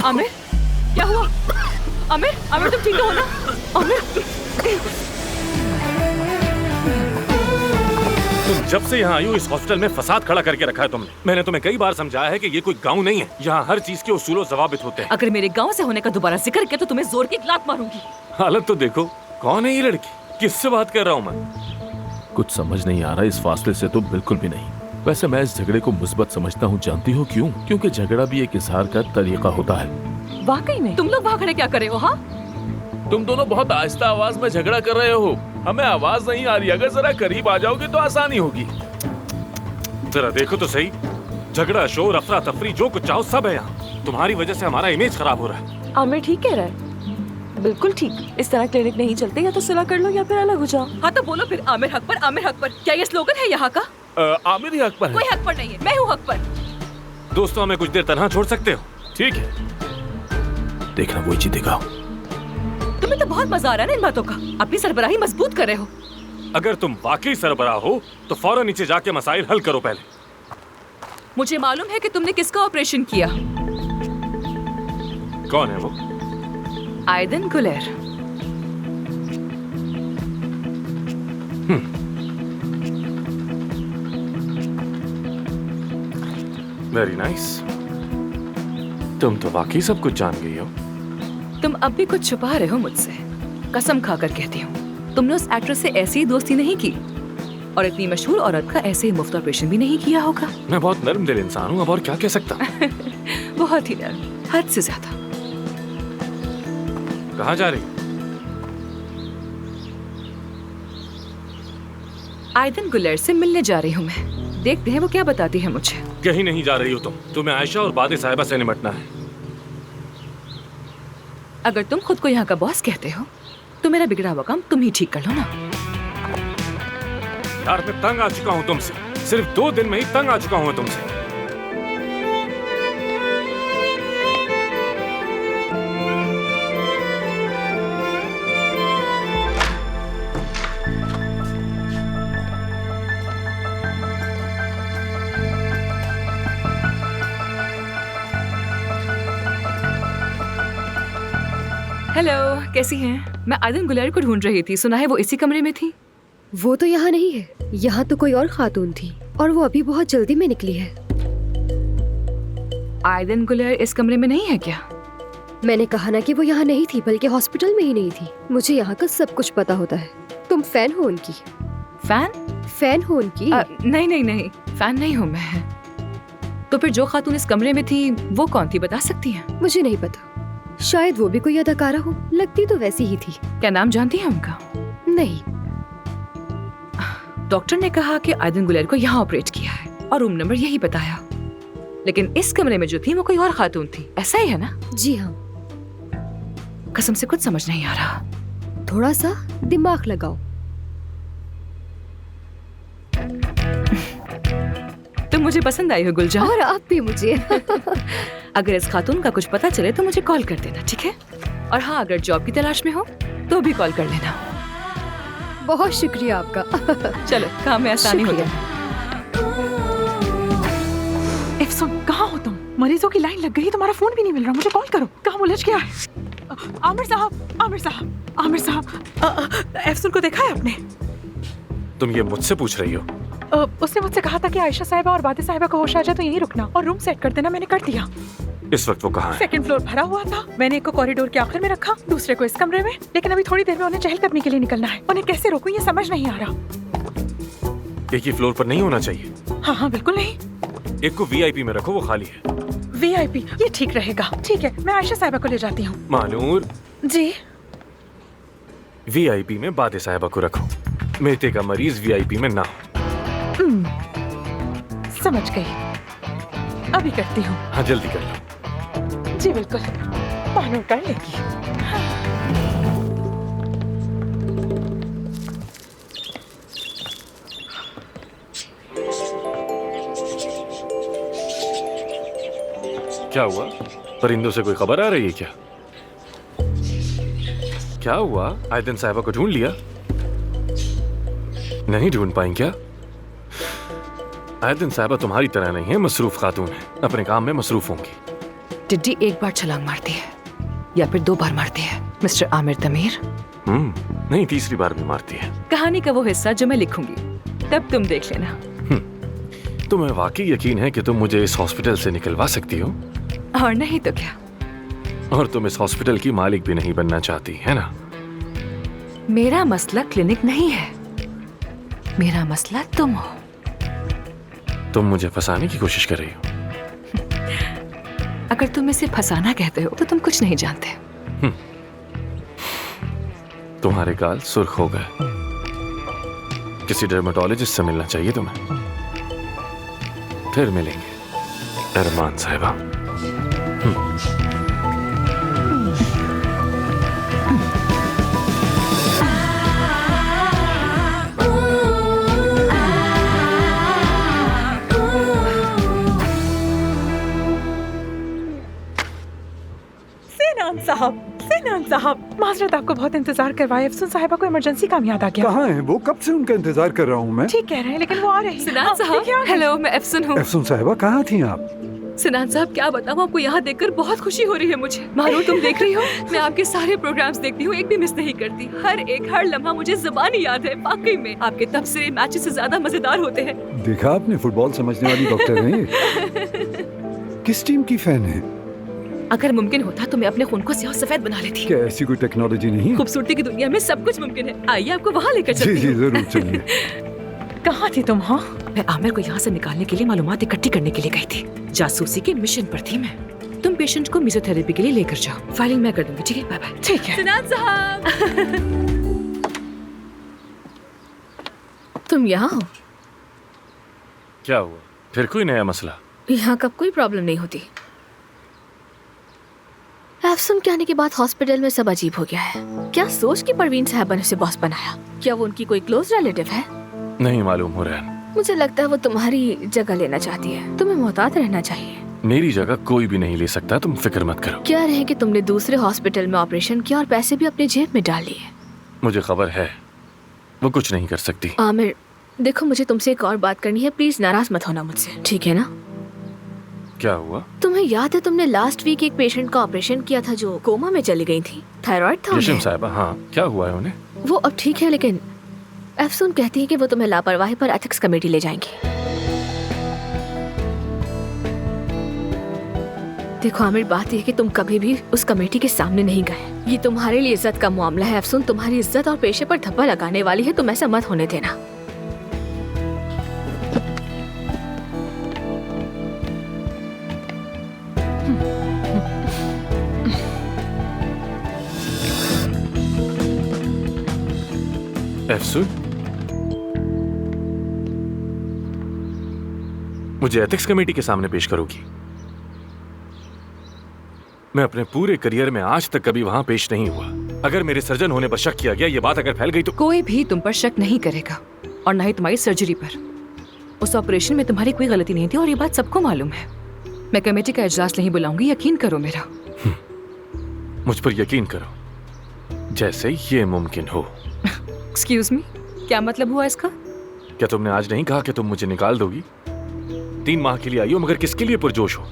आमिर, क्या हुआ? आमिर, आमिर तुम ठीक तो हो ना? आमिर, तुम जब से यहाँ आई हो इस हॉस्टल में फसाद खड़ा करके रखा है तुमने। मैंने तुम्हें कई बार समझाया है कि ये कोई गांव नहीं है, यहाँ हर चीज के उसूल और ज़वाबित होते हैं। अगर मेरे गांव से होने का दोबारा जिक्र किया तो तुम्हें जोर की लात मारूंगी। हालत तो देखो, कौन है ये लड़की? किससे बात कर रहा हूँ मैं? कुछ समझ नहीं आ रहा इस फासले से तो बिल्कुल भी नहीं। वैसे मैं इस झगड़े को मुस्बत समझता हूँ, जानती हो क्यों? क्योंकि झगड़ा भी एक इजहार का तरीका होता है। वाकई में तुम लोग वहाँ खड़े क्या कर रहे हो? हाँ, तुम दोनों बहुत आहिस्ता आवाज में झगड़ा कर रहे हो, हमें आवाज नहीं आ रही। अगर जरा करीब आ जाओगे तो आसानी होगी। जरा देखो तो सही, झगड़ा, शोर, अफरा तफरी, जो कुछ चाहो सब है यहाँ। तुम्हारी वजह से हमारा इमेज खराब हो रहा है। आमिर ठीक कह रहा है, बिल्कुल ठीक। इस तरह क्लिनिक नहीं चलते, या तो सुलह कर लो या फिर अलग हो जाओ। हाँ तो बोलो फिर, आमिर हक पर, आमिर हक पर। क्या ये स्लोगन है यहाँ का? आमिर ही हक पर है। कोई हक पर नहीं है, मैं हूँ हक पर। दोस्तों, हमें कुछ देर तनहा छोड़ सकते हो? ठीक है, देखना वही जीतेगा। तुम्हें तो बहुत मजा आ रहा है ना इन बातों का। अपनी सरबराही मजबूत कर रहे हो। अगर तुम वाकई सरबराह हो तो फौरन नीचे जाके मसाइल हल करो पहले। मुझे मालूम है कि तुमने किसका ऑपरेशन किया। कौन है वो? आयदन गुलेर। Very nice. तुम तो वाकई सब कुछ जान गई हो। तुम अब भी कुछ छुपा रहे हो मुझसे। कसम खाकर कहती हूँ, तुमने उस एक्ट्रेस से ऐसी ही दोस्ती नहीं की और इतनी मशहूर औरत का ऐसे ही मुफ्त ऑपरेशन भी नहीं किया होगा। मैं बहुत नर्म दिल इंसान हूँ, अब और क्या कह सकता। बहुत ही नर्म, हद से ज्यादा। कहाँ जा रही? आयदन गुलेर से मिलने जा रही हूँ मैं। देखते हैं वो क्या बताती है मुझे। कहीं नहीं जा रही हो तुम। तुम्हें आयशा और बादे साहिबा से निपटना है। अगर तुम खुद को यहाँ का बॉस कहते हो तो मेरा बिगड़ा हुआ काम तुम ही ठीक कर लो ना। यार मैं तंग आ चुका हूँ तुमसे। सिर्फ 2 दिन में ही तंग आ चुका हूँ तुमसे। हेलो, कैसी हैं? मैं आयदन गुलेर को ढूंढ रही थी। सुना है वो इसी कमरे में थी। वो तो यहाँ नहीं है, यहाँ तो कोई और खातून थी और वो अभी बहुत जल्दी में निकली है। आयदन गुलेर इस कमरे में नहीं है क्या? मैंने कहा ना कि वो यहाँ नहीं थी, बल्कि हॉस्पिटल में ही नहीं थी। मुझे यहाँ का सब कुछ पता होता है। तुम फैन हो उनकी? फैन हो उनकी? नहीं नहीं नहीं, फैन नहीं हूँ मैं। तो फिर जो खातून इस कमरे में थी वो कौन थी, बता सकती हैं? मुझे नहीं पता, शायद वो भी कोई अदाकारा हो। लगती तो वैसी ही थी। क्या नाम जानती है उनका? नहीं। डॉक्टर ने कहा कि आयदन गुलेर को यहाँ ऑपरेट किया है और रूम नंबर यही बताया, लेकिन इस कमरे में जो थी वो कोई और खातून थी। ऐसा ही है ना? जी हाँ। कसम से कुछ समझ नहीं आ रहा। थोड़ा सा दिमाग लगाओ। तुम मुझे पसंद आई हो गुलजार। और आप भी मुझे। अगर इस खातून का कुछ पता चले तो मुझे कॉल कर देना, ठीक है? और हाँ, अगर जॉब की तलाश में हो तो भी कॉल कर लेना। बहुत शुक्रिया आपका। चलो, काम में आसानी हो गई। इफ्सुन, कहाँ हो तुम? मरीजों की लाइन लग गई, तुम्हारा फोन भी नहीं मिल रहा। मुझे कॉल करो। कहाँ उलझ गया है? आमिर साहब, आमिर साहब, आमिर साहब, इफ्सुन को देखा है आपने? तुम ये मुझसे पूछ रही हो? उसने मुझसे कहा था कि आयशा साहिबा और बादे साहिबा का होश आ जाए तो यहीं रुकना और रूम सेट कर देना। मैंने कर दिया। इस वक्त वो कहाँ है? 2nd फ्लोर भरा हुआ था। मैंने एक को कॉरिडोर के आखिर में रखा, दूसरे को इस कमरे में। लेकिन अभी थोड़ी देर में उन्हें चहलकदमी के लिए निकलना है। उन्हें कैसे रोकूं ये समझ नहीं आ रहा। एक ही फ्लोर पर नहीं होना चाहिए। हाँ हाँ बिल्कुल नहीं। एक को वीआईपी में रखो, वो खाली है। वीआईपी, ये ठीक रहेगा। ठीक है, मैं आयशा साहिबा को ले जाती हूँ। मानूर जी। वीआईपी में बादे साहिबा को रखो। मेहते का मरीज वीआईपी में ना हो। समझ गई, अभी करती हूँ। हाँ जल्दी कर लो। जी बिल्कुल, मानूर कर लेगी। क्या हुआ? परिंदों से कोई खबर आ रही है क्या? क्या हुआ? आयदन साहिबा को ढूंढ लिया? नहीं ढूंढ पाई क्या? आयदन साहिबा तुम्हारी तरह नहीं है, मसरूफ खातून है, अपने काम में मसरूफ होंगी। टिड्डी एक बार छलांग मारती है या फिर 2 बार मारती है मिस्टर आमिर तमीर। नहीं, तीसरी बार भी मारती है। कहानी का वो हिस्सा जो मैं लिखूंगी तब तुम देख लेना। तुम्हें वाकई यकीन है कि तुम मुझे इस हॉस्पिटल से निकलवा सकती हो? और नहीं तो क्या। और तुम इस हॉस्पिटल की मालिक भी नहीं बनना चाहती, है ना? मेरा मसला क्लिनिक नहीं है, मेरा मसला तुम हो। तुम मुझे फंसाने की कोशिश कर रही हो। अगर तुम इसे फंसाना कहते हो तो तुम कुछ नहीं जानते। तुम्हारे गाल सुर्ख हो गए। किसी डर्मेटोलॉजिस्ट से मिलना चाहिए तुम्हें। फिर मिलेंगे अरमान साहिबा। सिनान साहब, माजरत आपको बहुत इंतजार करवाए। अफसून साहिबा को इमरजेंसी काम याद आ गया। कहाँ है वो? कब से उनका इंतजार कर रहा हूँ मैं। ठीक कह रहे हैं, लेकिन वो आ रही है। सिनान साहब, हेलो, मैं एफसून हूँ। अफसून साहिबा कहाँ थी आप? सिनान साहब, क्या बताऊँ आपको, यहाँ देखकर बहुत खुशी हो रही है मुझे। मालूम तुम देख रही हो, मैं आपके सारे प्रोग्राम्स देखती हूँ, एक भी मिस नहीं करती। हर लम्हा मुझे ज़ुबानी याद है। वाकई में आपके तबसरे मैचेस से ज्यादा मजेदार होते हैं। देखा आपने, फुटबॉल समझने वाली डॉक्टर है ये। किस टीम की फैन है? अगर मुमकिन होता तो मैं अपने खून को स्याह सफेद बना लेती। क्या ऐसी कोई टेक्नोलॉजी नहीं है? खूबसूरती की दुनिया में सब कुछ मुमकिन है। आइए आपको वहाँ लेकर जी चलती जी हूँ। जरूर चलिए। कहाँ थी तुम? हाँ, मैं आमिर को यहाँ से निकालने के लिए मालूमात इकट्ठी करने के लिए गई थी। जासूसी के मिशन पर थी मैं। तुम पेशेंट को मेसोथेरेपी के लिए लेकर जाओ। फाइलिंग मैं कर दूंगी, ठीक है? Bye bye. ठीक है। सिनान साहब तुम यहाँ हो? क्या हुआ? फिर कोई नया मसला? यहाँ कब कोई प्रॉब्लम नहीं होती। एफसून के आने के बाद हॉस्पिटल में सब अजीब हो गया है। क्या सोच के परवीन साहबा ने उसे बॉस बनाया? क्या वो उनकी कोई क्लोज रिलेटिव है? नहीं मालूम हो रहा है। मुझे लगता है वो तुम्हारी जगह लेना चाहती है। तुम्हें मोहतात रहना चाहिए। मेरी जगह कोई भी नहीं ले सकता, तुम फिक्र मत करो। क्या रहे कि तुमने दूसरे हॉस्पिटल में ऑपरेशन किया और पैसे भी अपनी जेब में डाल लिए। मुझे खबर है वो कुछ नहीं कर सकती। आमिर, देखो, मुझे तुमसे एक और बात करनी है। प्लीज नाराज मत होना मुझसे, ठीक है ना? क्या हुआ? तुम्हें याद है तुमने लास्ट वीक एक पेशेंट का ऑपरेशन किया था जो कोमा में चली गई थी? थायराइड था यशम उन्हें। साहिबा, हाँ, क्या हुआ है उन्हें? वो अब ठीक है, लेकिन एफसून कहती है कि वो तुम्हें लापरवाही पर एथिक्स कमेटी ले जाएंगी। देखो आमिर, बात यह है कि तुम कभी भी उस कमेटी के सामने नहीं गए। ये तुम्हारे लिए इज्जत का मामला है। एफसून तुम्हारी इज्जत और पेशे पर धब्बा लगाने वाली है। तुम ऐसा मत होने देना। एफसून, मुझे एथिक्स कमेटी के सामने पेश करोगी? मैं अपने पूरे करियर में आज तक कभी वहां पेश नहीं हुआ। अगर मेरे सर्जन होने पर शक किया गया, ये बात अगर फैल गई तो कोई भी तुम पर शक नहीं करेगा, और ना ही तुम्हारी सर्जरी पर। उस ऑपरेशन में तुम्हारी कोई गलती नहीं थी और ये बात सबको मालूम है। मैं कमेटी का इजलास नहीं बुलाऊंगी, यकीन करो मेरा। मुझ पर यकीन करो, जैसे ये मुमकिन हो। एक्सक्यूज मी, क्या मतलब हुआ इसका? क्या तुमने आज नहीं कहा कि तुम मुझे निकाल दोगी? 3 माह के लिए आई हो, मगर किसके लिए पुरजोश हो?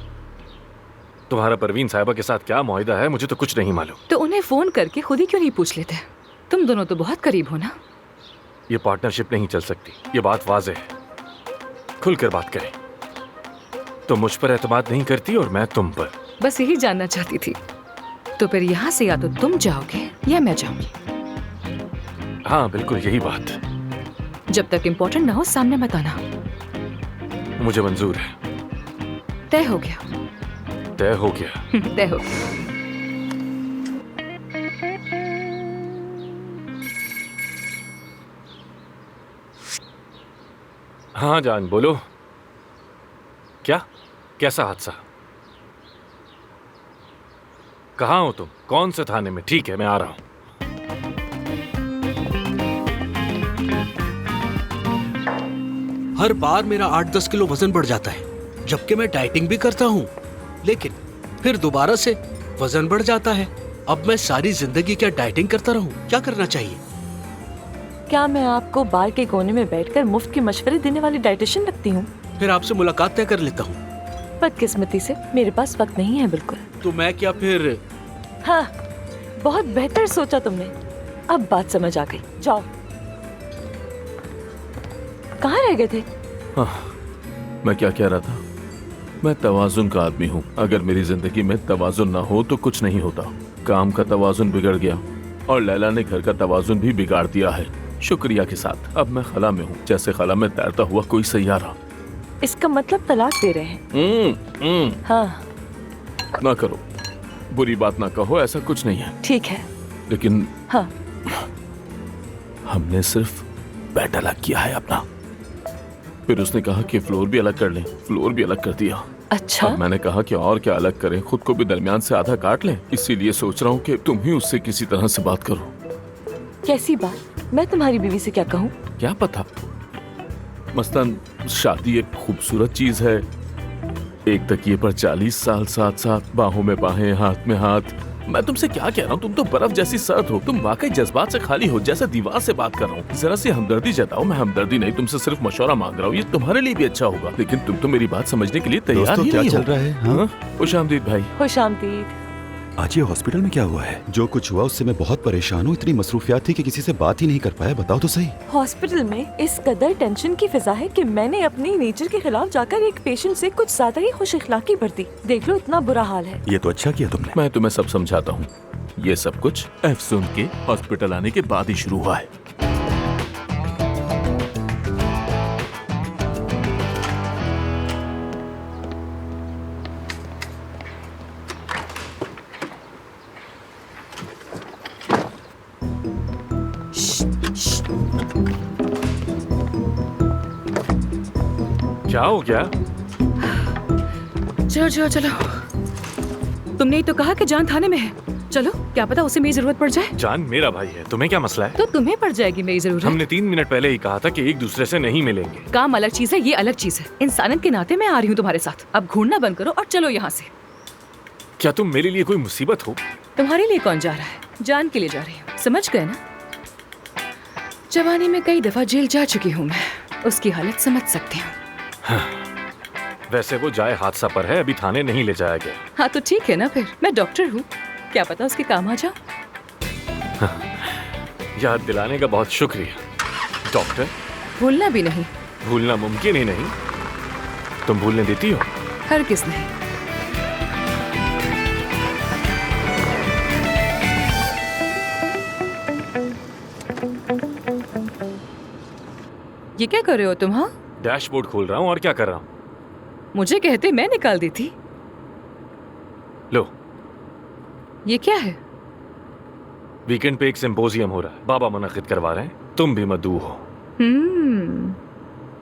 तुम्हारा परवीन साहिबा के साथ क्या मुआहिदा है, मुझे तो कुछ नहीं मालूम। तो उन्हें फोन करके खुद ही क्यों नहीं पूछ लेते? तुम दोनों तो बहुत करीब हो ना। ये पार्टनरशिप नहीं चल सकती, ये बात वाज़ेह है। खुलकर बात करें। तुम मुझ पर एतमाद नहीं करती और मैं तुम पर। बस यही जानना चाहती थी। तो फिर यहाँ से या तो तुम जाओगे या मैं जाऊंगी। हाँ, बिल्कुल यही बात। जब तक इम्पोर्टेंट ना हो सामने मत आना। मुझे मंजूर है। तय हो गया। तय हो गया। तय हो गया। हाँ जान, बोलो। क्या? कैसा हादसा? कहाँ हो तुम? कौन से थाने में? ठीक है, मैं आ रहा हूँ। हर बार मेरा 8-10 किलो वजन बढ़ जाता है, जबकि मैं डाइटिंग भी करता हूँ, लेकिन फिर दोबारा से वजन बढ़ जाता है। अब मैं सारी जिंदगी क्या डाइटिंग करता रहूँ? क्या करना चाहिए? क्या मैं आपको बार के कोने में बैठकर मुफ्त के मशवरे देने वाली डाइटिशियन लगती हूँ? फिर आपसे मुलाकात तय कर लेता हूँ। बदकिस्मती से मेरे पास वक्त नहीं है बिल्कुल। तो मैं क्या फिर? हाँ, बहुत बेहतर सोचा तुमने। अब बात समझ आ गई। जाओ। कहाँ रह गए थे? मैं क्या कह रहा था? मैं तवाजुन का आदमी हूँ। अगर मेरी जिंदगी में तवाजुन ना हो तो कुछ नहीं होता। काम का तवाजुन बिगड़ गया और लैला ने घर का तवाजुन भी बिगाड़ दिया है। शुक्रिया के साथ अब मैं खला में हूँ, जैसे खला में तैरता हुआ कोई सैयारा। इसका मतलब तलाक दे रहे हैं? हाँ। ना करो, बुरी बात ना कहो, ऐसा कुछ नहीं है। ठीक है। लेकिन हाँ। हमने सिर्फ बेड अलग किया है अपना। फिर उसने कहा कि फ्लोर भी अलग कर लें। फ्लोर भी अलग कर दिया। अच्छा। अब मैंने कहा कि और क्या अलग करें, खुद को भी दरमियान से आधा काट लें। इसीलिए सोच रहा हूँ कि तुम ही उससे किसी तरह से बात करो। कैसी बात? मैं तुम्हारी बीवी से क्या कहूँ? क्या पता, मसलन शादी एक खूबसूरत चीज है। एक तकिए पर 40 साल साथ साथ, बाहों में बाहें, हाथ में हाथ। मैं तुमसे क्या कह रहा हूँ, तुम तो बर्फ जैसी सर्द हो। तुम वाकई जज्बात से खाली हो, जैसे दीवार से बात कर रहा हूँ। जरा सी हमदर्दी जताओ। मैं हमदर्दी नहीं, तुमसे सिर्फ मशवरा मांग रहा हूँ। ये तुम्हारे लिए भी अच्छा होगा। लेकिन तुम तो मेरी बात समझने के लिए तैयार ही क्या नहीं चल हो। रहा है? हाँ? खुशामदीद भाई। खुशामदीद। आज ये हॉस्पिटल में क्या हुआ है? जो कुछ हुआ उससे मैं बहुत परेशान हूँ। इतनी मसरूफियात थी कि किसी से बात ही नहीं कर पाया। बताओ तो सही। हॉस्पिटल में इस कदर टेंशन की फिजा है कि मैंने अपनी नेचर के खिलाफ जाकर एक पेशेंट से कुछ ज्यादा ही खुश इखलाकी बरती। देख लो, इतना बुरा हाल है। ये तो अच्छा किया तुमने। मैं तुम्हें सब समझाता हूँ। ये सब कुछ एफसून के हॉस्पिटल आने के बाद ही शुरू हुआ है। क्या हो गया? चलो चलो चलो। तुमने ही तो कहा कि जान थाने में है। चलो, क्या पता उसे मेरी जरूरत पड़ जाए। जान मेरा भाई है, तुम्हें क्या मसला है? तो तुम्हें पड़ जाएगी मेरी जरूरत। हमने 3 मिनट पहले ही कहा था कि एक दूसरे से नहीं मिलेंगे। काम अलग चीज है, ये अलग चीज है। इंसानियत के नाते मैं आ रही हूँ तुम्हारे साथ। अब घूरना बंद करो और चलो यहाँ से। क्या तुम मेरे लिए कोई मुसीबत हो? तुम्हारे लिए कौन जा रहा है? जान के लिए जा रही हूँ, समझ गए ना? जवानी में कई दफा जेल जा चुकी हूँ मैं, उसकी हालत समझ सकती हूँ। वैसे वो जाए हादसा पर है, अभी थाने नहीं ले जाया गया। हाँ तो ठीक है ना, फिर मैं डॉक्टर हूँ, क्या पता उसके काम आ जाओ। याद दिलाने का बहुत शुक्रिया डॉक्टर। भूलना भी नहीं। भूलना मुमकिन ही नहीं। तुम भूलने देती हो? हर किस नहीं। ये क्या कर रहे हो तुम? हाँ, डैशबोर्ड खोल रहा हूँ और क्या कर रहा हूँ? मुझे कहते मैं निकाल दी थी। लो, ये क्या है? वीकेंड पे एक सिंपोजियम हो रहा है, बाबा मुनक्किद करवा रहे हैं, तुम भी मदऊ हो।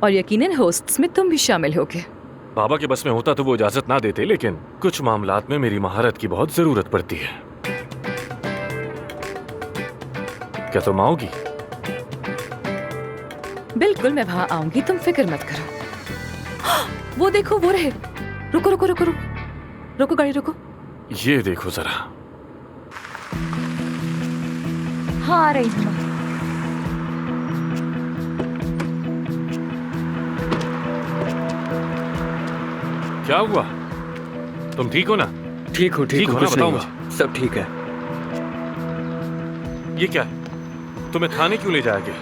और यकीनन होस्ट्स में तुम भी शामिल होगे। बाबा के बस में होता तो वो इजाजत ना देते, लेकिन कुछ मामलात में मेरी महारत की बहुत जरूरत पड़ती है। क्या तुम आओगी? बिल्कुल, मैं वहां आऊंगी, तुम फिक्र मत करो। वो देखो, वो रहे। रुको रुको रुको रुको रुको, गाड़ी रुको। ये देखो जरा। हाँ, आ रही हूँ। क्या हुआ? तुम ठीक हो ना? ठीक हूँ, ठीक हो ना? कुछ बताओ नहीं मुझे। हुआ। सब ठीक है। ये क्या है? तुम्हें थाने क्यों ले जाया गया?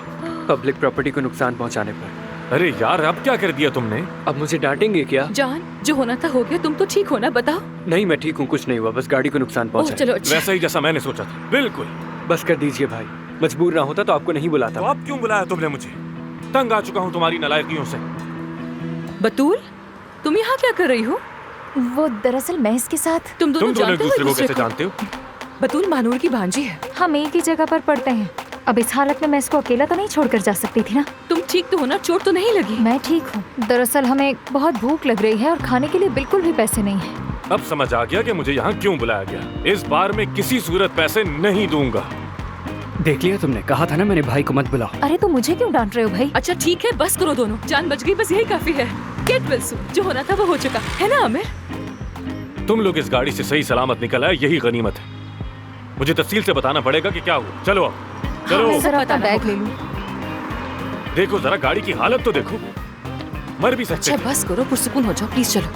पब्लिक प्रॉपर्टी को नुकसान पहुंचाने पर। अरे यार, अब क्या कर दिया तुमने? अब मुझे डांटेंगे क्या? जान, जो होना था हो गया, तुम तो ठीक हो ना? बताओ। नहीं, मैं ठीक हूँ, कुछ नहीं हुआ, बस गाड़ी को नुकसान ओह पहुंचा। चलो, अच्छा। वैसा ही जैसा मैंने सोचा था, बिल्कुल। बस कर दीजिए भाई, मजबूर ना होता तो आपको नहीं बुलाता। तो अब क्यों बुलाया तुमने मुझे? तंग आ चुका हूँ तुम्हारी नालायकियों से। बतूल, तुम यहाँ क्या कर रही हो? वो दरअसल मैं इसके साथ। तुम दोनों तुम दोनों एक जानते हो दूसरे को एक-दूसरे कैसे जानते हो? बतूल मानूर की भांजी है। हम एक ही जगह पर पढ़ते हैं। अब इस हालत में मैं इसको अकेला तो नहीं छोड़कर जा सकती थी ना। तुम ठीक तो हो ना? चोट तो नहीं लगी? मैं ठीक हूँ। दरअसल हमें बहुत भूख लग रही है और खाने के लिए बिल्कुल भी पैसे नहीं है। अब समझ आ गया कि मुझे यहाँ क्यों बुलाया गया। इस बार मैं किसी सूरत पैसे नहीं दूंगा। देख लिया तुमने, कहा था ना मेरे भाई को मत बुलाओ। अरे तो मुझे क्यों डांट रहे हो भाई? अच्छा ठीक है, बस करो दोनों। जान बच गई, बस यही काफी है। गेट वेल सून, जो होना था वो हो चुका है ना आमिर? तुम लोग इस गाड़ी से सही सलामत निकल आए, यही गनीमत है। मुझे तफसील से बताना पड़ेगा कि क्या हुआ। चलो अब, चलो। मैं जरा अपना बताना बैग होगा। ले लूं। देखो जरा गाड़ी की हालत तो देखो, मर भी सकते अच्छा थे। बस करो, पुरसुकून हो जाओ प्लीज। चलो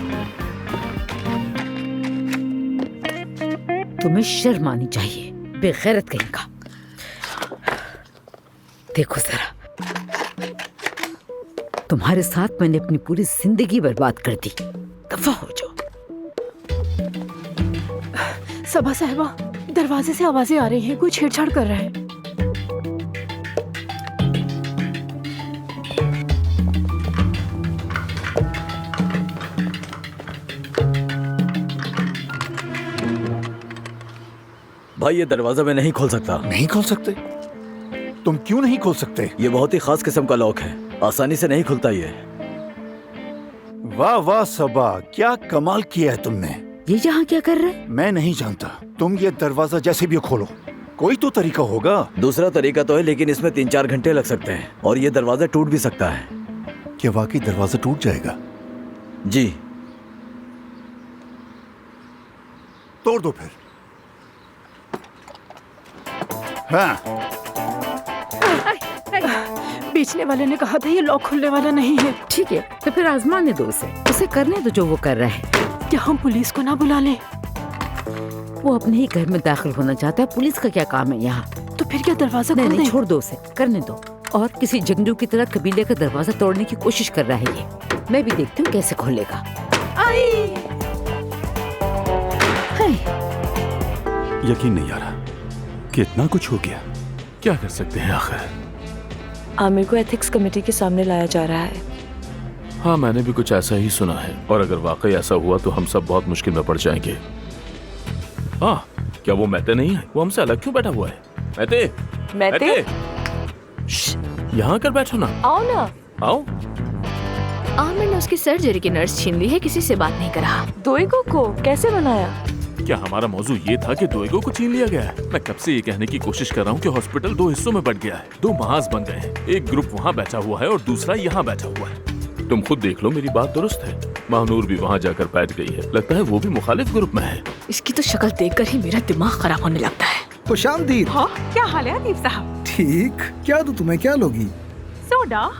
तुम्हें शर्म आनी चाहिए, बेगैरत कहीं का। देखो जरा, तुम्हारे साथ मैंने अपनी पूरी जिंदगी बर्बाद कर दी। दफा हो जाओ। सबा साहिबा, दरवाजे से आवाजें आ रही हैं, कोई छेड़छाड़ कर रहा है। भाई ये दरवाजा मैं नहीं खोल सकता। नहीं खोल सकते? तुम क्यों नहीं खोल सकते? ये बहुत ही खास किस्म का लॉक है, आसानी से नहीं खुलता ये। वाह वाह सबा, क्या कमाल किया है तुमने। ये यहाँ क्या कर रहे हैं? मैं नहीं जानता, तुम ये दरवाजा जैसे भी खोलो, कोई तो तरीका होगा। दूसरा तरीका तो है, लेकिन इसमें 3-4 घंटे लग सकते हैं और ये दरवाजा टूट भी सकता है। क्या वाकई दरवाजा टूट जाएगा? जी। तोड़ दो फिर। हाँ। बेचने वाले ने कहा था ये लॉक खुलने वाला नहीं है। ठीक है, तो फिर आजमाने दो उसे करने दो जो वो कर रहा है। क्या हम पुलिस को ना बुला लें? वो अपने ही घर में दाखिल होना चाहता है, पुलिस का क्या काम है यहाँ? तो फिर क्या दरवाजा खोल दें? छोड़ दो उसे, करने दो। और किसी जंगजू की तरह कबीले का दरवाजा तोड़ने की कोशिश कर रहा है ये। मैं भी देखती हूँ कैसे खोलेगा। यकीन नहीं आ रहा कि इतना कुछ हो गया। क्या कर सकते हैं आखिर? आमिर को एथिक्स कमेटी के सामने लाया जा रहा है। हाँ, मैंने भी कुछ ऐसा ही सुना है, और अगर वाकई ऐसा हुआ तो हम सब बहुत मुश्किल में पड़ जाएंगे। हाँ, क्या वो मैते नहीं है? वो हमसे अलग क्यों बैठा हुआ है? मैते, यहाँ कर बैठो ना। आओ ना। आओ। आमिर ने उसकी सर्जरी की नर्स छीन ली है, किसी से बात नहीं करा। दोएगो को कैसे बनाया? क्या हमारा मौजू ये था कि दोएगो को छीन लिया गया है? मैं कब से ये कहने की कोशिश कर रहा हूँ कि हॉस्पिटल 2 हिस्सों में बंट गया है, 2 महाज बन गए हैं। एक ग्रुप वहाँ बैठा हुआ है और दूसरा यहाँ बैठा हुआ है। तुम खुद देख लो, मेरी बात दुरुस्त है। महानूर भी वहाँ जाकर बैठ गई है, लगता है वो भी मुखालिफ ग्रुप में है। इसकी तो शक्ल देखकर ही मेरा दिमाग खराब होने लगता है। खुशामदीद। हाँ, क्या हाल है अदीब साहब? ठीक। क्या दूं तुम्हें, क्या लोगी? सोडा।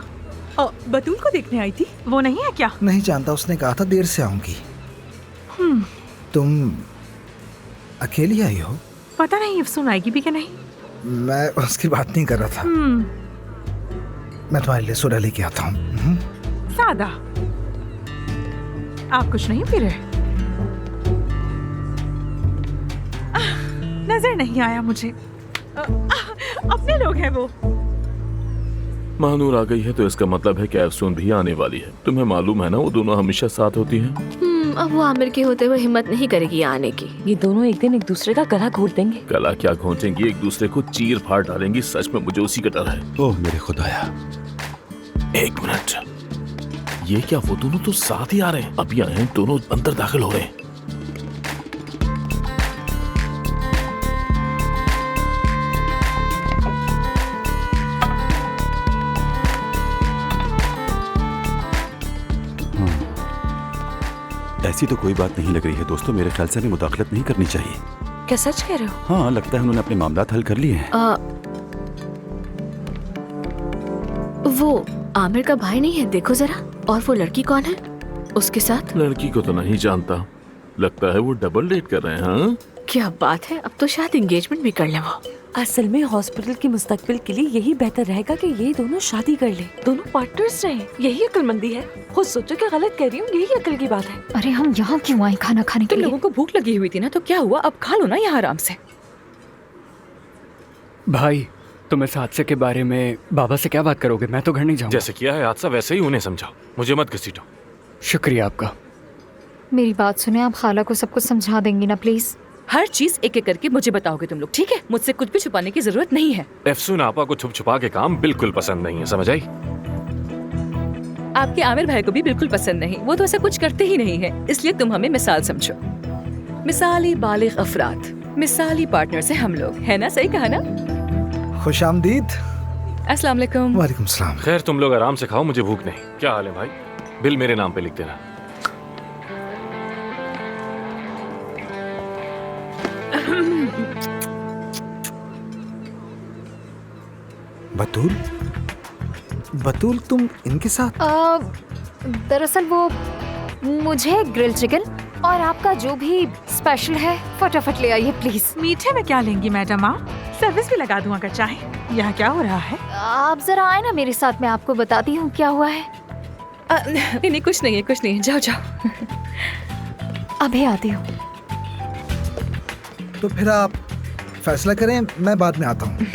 बतूल को देखने आई थी, वो नहीं है क्या? नहीं जानता, उसने कहा था देर से आऊंगी। तुम अकेली आई हो? पता नहीं अफसून आएगी भी कि नहीं। मैं उसकी बात नहीं कर रहा था। मैं तुम्हारे लिए सोडा लेके आता हूँ। सादा। आप कुछ नहीं पी रहे? नजर नहीं आया मुझे। अपने लोग हैं वो। महानूर आ गई है तो इसका मतलब है कि अफसून भी आने वाली है। तुम्हें मालूम है ना, वो दोनों हमेशा साथ होती हैं। अब वो आमिर के होते हुए हिम्मत नहीं करेगी आने की। ये दोनों एक दिन एक दूसरे का गला घोट देंगे। गला क्या घोंटेंगी, एक दूसरे को चीर फाड़ डालेंगी। सच में मुझे उसी का डर है। ओह मेरे खुदाया। 1 मिनट, ये क्या वो दोनों तो साथ ही आ रहे हैं? अभी आए हैं, दोनों अंदर दाखिल हो रहे हैं। ऐसी तो कोई बात नहीं लग रही है दोस्तों, मेरे ख्याल से हमें मुदाखलत नहीं करनी चाहिए। क्या सच कह रहे हो? हाँ, लगता है उन्होंने अपने मामलात हल कर लिए हैं। वो आमिर का भाई नहीं है, देखो जरा। और वो लड़की कौन है उसके साथ? लड़की को तो नहीं जानता, लगता है वो डबल डेट कर रहे हैं। हाँ? क्या बात है, अब तो शायद एंगेजमेंट भी कर ले वो। असल में हॉस्पिटल की मुस्तकबिल के लिए यही बेहतर रहेगा कि ये दोनों शादी कर ले, दोनों पार्टनर्स रहे। यही अक्लमंदी है। खुद सोचो कि गलत कह रही हूँ, यही अकल की बात है। अरे हम यहाँ क्यों आए खाना खाने के लिए? लोगों को भूख लगी हुई थी ना, तो क्या हुआ, अब खा लो ना यहाँ आराम से। भाई, तुम इस हादसे के बारे में बाबा से क्या बात करोगे? मैं तो घर नहीं जाऊंगा। जैसे किया है हादसा वैसे ही उन्हें समझाओ, मुझे मत घसीटो। शुक्रिया आपका। मेरी बात सुने, आप खाला को सब कुछ समझा देंगी ना प्लीज? हर चीज एक एक करके मुझे बताओगे तुम लोग, ठीक है? मुझसे कुछ भी छुपाने की जरूरत नहीं है। अफसून आपा को छुप छुपा के काम बिल्कुल पसंद नहीं है, समझ आई? आपके आमिर भाई को भी बिल्कुल पसंद नहीं, वो तो ऐसा कुछ करते ही नहीं है। इसलिए तुम हमें मिसाल समझो। मिसाली बालिग अफराद, मिसाली पार्टनर्स हैं हम लोग, है ना? सही कहा ना? खुशामदीद। अस्सलाम वालेकुम। वालेकुम सलाम। खैर, तुम लोग आराम से खाओ, मुझे भूख नहीं। क्या हाल है भाई? बिल मेरे नाम पे लिख देना। बतूल, तुम इनके साथ? दरअसल वो मुझे ग्रिल चिकन और आपका जो भी स्पेशल है, फटाफट ले आइए प्लीज। मीठे में क्या लेंगी मैडम आप? सर्विस भी लगा दूं अगर चाहे। यहाँ क्या हो रहा है? आप जरा आए ना मेरे साथ, मैं आपको बताती हूँ क्या हुआ है। नहीं नहीं, कुछ नहीं है, कुछ नहीं है, जाओ जाओ। अभी आती हूँ। तो फिर आप फैसला करें, मैं बाद में आता हूँ।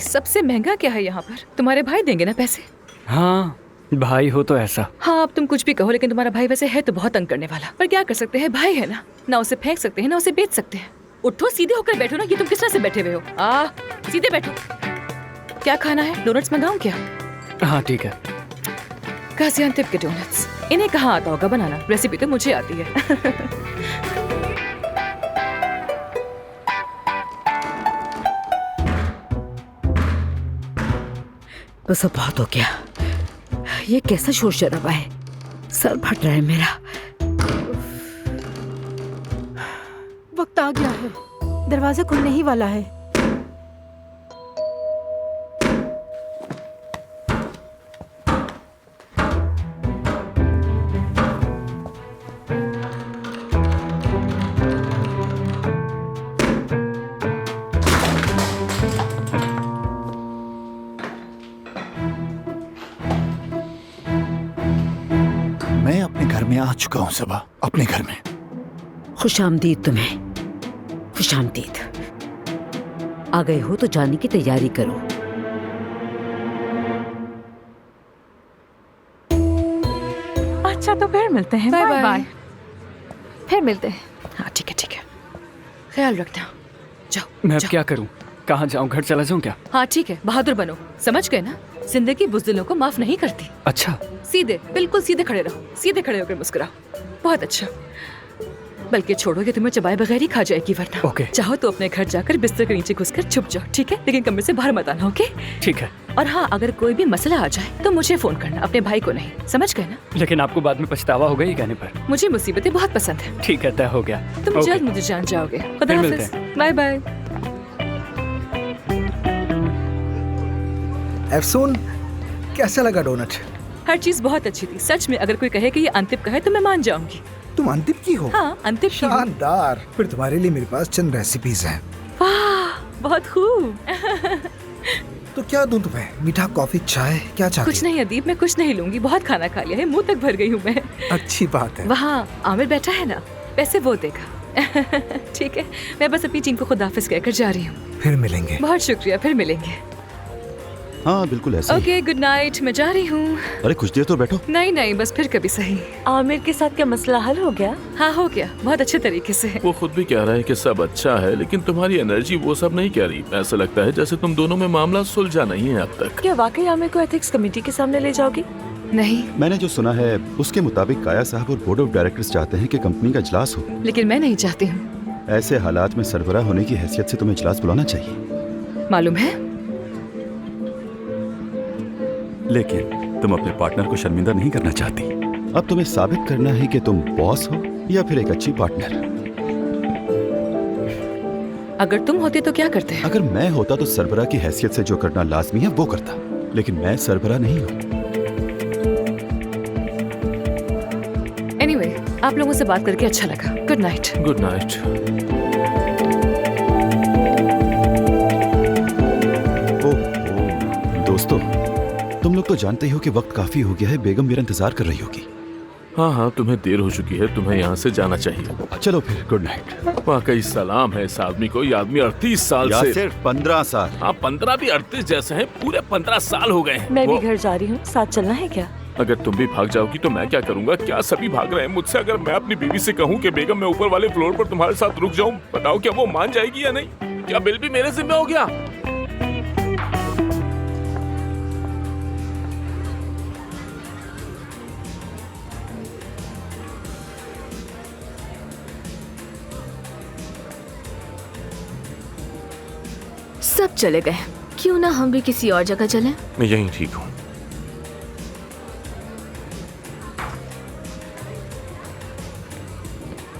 सबसे महंगा क्या है यहाँ पर? तुम्हारे भाई देंगे ना पैसे? हाँ, भाई हो तो ऐसा। हाँ, अब तुम कुछ भी कहो, लेकिन तुम्हारा भाई वैसे है तो बहुत तंग करने वाला। पर क्या कर सकते हैं, भाई है ना उसे फेंक सकते हैं ना उसे बेच सकते हैं। उठो, सीधे होकर बैठो ना, ये तुम किस तरह से बैठे हुए हो? सीधे बैठो। क्या खाना है? डोनट्स मंगाऊं क्या? हाँ ठीक है। गाजियान्तेप के डोनट्स, इन्हें कहाँ आता होगा बनाना? रेसिपी तो मुझे आती है। बस अब बहुत हो गया। ये कैसा शोर शराबा है, सर फट रहा है मेरा। वक्त आ गया है, दरवाजा खुलने ही वाला है। मैं अपने घर में आ चुका हूँ सबा, अपने घर में। खुशामदीद तुम्हें, खुशामदीद। आ गए हो तो जाने की तैयारी करो। अच्छा तो फिर मिलते हैं। Bye bye bye. फिर मिलते हैं। हाँ ठीक है ठीक है, ख्याल रखना। जाओ। मैं अब जाओ। क्या करूँ? कहाँ जाऊँ? घर चला जाऊँ क्या? हाँ ठीक है, बहादुर बनो, समझ गए ना? जिंदगी बुज़दिलों को माफ नहीं करती। अच्छा। सीधे, बिल्कुल सीधे खड़े रहो, सीधे खड़े होकर मुस्कुराओ। बहुत अच्छा। बल्कि छोड़ो, ये तुम्हें चबाए बगैर ही खा जाएगी वरना। ओके। चाहो तो अपने घर जाकर बिस्तर के नीचे घुसकर छुप जाओ, ठीक है? लेकिन कमरे से बाहर मत आना, ओके? ठीक है। और हाँ, अगर कोई भी मसला आ जाए तो मुझे फोन करना, अपने भाई को नहीं, समझ गए ना? लेकिन आपको बाद में पछतावा होगा ये कहने पर। मुझे मुसीबतें बहुत पसंद है। ठीक है, तय हो गया। तुम ओके। जल्द मुझे जान जाओगे। खुदा फिर मिलते हाफिज, बाय बाय। एफसून, कैसा लगा डोनट? हर चीज बहुत अच्छी थी, सच में। अगर कोई कहे कि ये अंतिम का है तो मैं मान जाऊंगी। तुम अंतिम की हो? हाँ, अंतिम की हूँ। शानदार। फिर तुम्हारे लिए मेरे पास चंद रेसिपीज हैं। वाह, बहुत खूब। तो क्या दूं तुम्हें? मीठा, कॉफी, चाय, क्या चाहती कुछ नहीं अदीब, मैं कुछ नहीं लूंगी। बहुत खाना खा लिया है, मुंह तक भर गई हूँ मैं। अच्छी बात है। वहाँ आमिर बैठा है ना, पैसे वो देगा। ठीक है, मैं बस अपनी टीम को खुदाफिज कहकर जा रही हूँ। फिर मिलेंगे। बहुत शुक्रिया, फिर मिलेंगे। हाँ बिल्कुल ऐसा ही। ओके, गुड नाइट, मैं जा रही हूँ। अरे कुछ देर तो बैठो। नहीं नहीं, बस फिर कभी सही। आमिर के साथ क्या मसला हल हो गया? हाँ हो गया, बहुत अच्छे तरीके से। वो खुद भी कह रहा है कि सब अच्छा है, लेकिन तुम्हारी एनर्जी वो सब नहीं कह रही। ऐसा लगता है जैसे तुम दोनों में मामला सुलझा नहीं है अब तक। क्या वाकई आमिर को एथिक्स कमेटी के सामने ले जाओगी? नहीं। मैंने जो सुना है उसके मुताबिक काया साहब और बोर्ड ऑफ डायरेक्टर्स चाहते हैं कि कंपनी का इजलास हो। लेकिन मैं नहीं चाहती हूँ। ऐसे हालात में सरबराह होने की हैसियत से तुम्हें इजलास बुलाना चाहिए। मालूम है, लेकिन तुम अपने पार्टनर को शर्मिंदा नहीं करना चाहती। अब तुम्हें साबित करना है कि तुम बॉस हो या फिर एक अच्छी पार्टनर। अगर तुम होते तो क्या करते? अगर मैं होता तो सरबराह की हैसियत से जो करना लाजमी है वो करता, लेकिन मैं सरबराह नहीं हूँ। एनीवे, आप लोगों से बात करके अच्छा लगा। Good night. Good night. दोस्तों, तुम लोग तो जानते ही हो कि वक्त काफी हो गया है। बेगम मेरा इंतजार कर रही होगी। हाँ हाँ, तुम्हें देर हो चुकी है, तुम्हें यहाँ से जाना चाहिए। चलो फिर, गुड नाइट। वाकई सलाम है इस आदमी को। ये आदमी 38 साल से। सिर्फ 15 साल। हाँ, 15 भी 38 जैसे हैं। पूरे 15 साल हो गए हैं। मैं भी घर जा रही हूँ, साथ चलना है क्या? अगर तुम भी भाग जाओगी तो मैं क्या करूंगा? क्या सभी भाग रहे हैं मुझसे? अगर मैं अपनी बीवी से कहूँ कि बेगम मैं ऊपर वाले फ्लोर पर तुम्हारे साथ रुक जाऊँ, बताओ क्या वो मान जाएगी या नहीं? क्या बिल भी मेरे जिम्मे हो गया? सब चले गए, क्यों ना हम भी किसी और जगह चलें? मैं यहीं ठीक हूँ।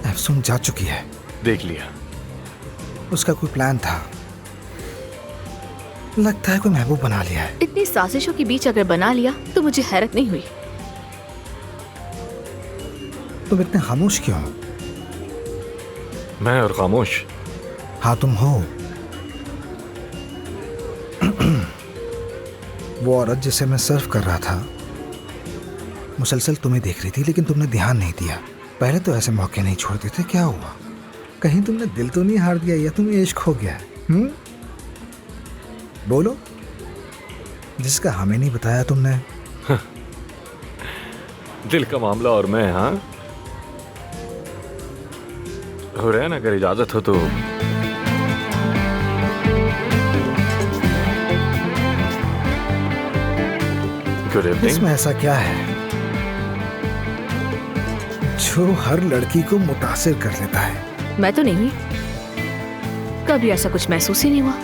एफसून जा चुकी है। देख लिया। उसका कोई प्लान था, लगता है कोई महबूब बना लिया है। इतनी साजिशों के बीच अगर बना लिया तो मुझे हैरत नहीं हुई। तुम इतने खामोश क्यों हो? मैं और खामोश? हाँ तुम हो। वो औरत जिसे मैं सर्व कर रहा था मुसलसल तुम्हें देख रही थी, लेकिन तुमने ध्यान नहीं दिया। पहले तो ऐसे मौके नहीं छोड़ते थे, क्या हुआ? कहीं तुमने दिल तो नहीं हार दिया या तुम्हें इश्क हो गया है? बोलो, जिसका हमें नहीं बताया तुमने। दिल का मामला और मैं, हाँ हो रहा है ना, अगर इजाजत हो तो। Good evening. इसमें ऐसा क्या है जो हर लड़की को मुतासिर कर लेता है? मैं तो नहीं, कभी ऐसा कुछ महसूस ही नहीं हुआ।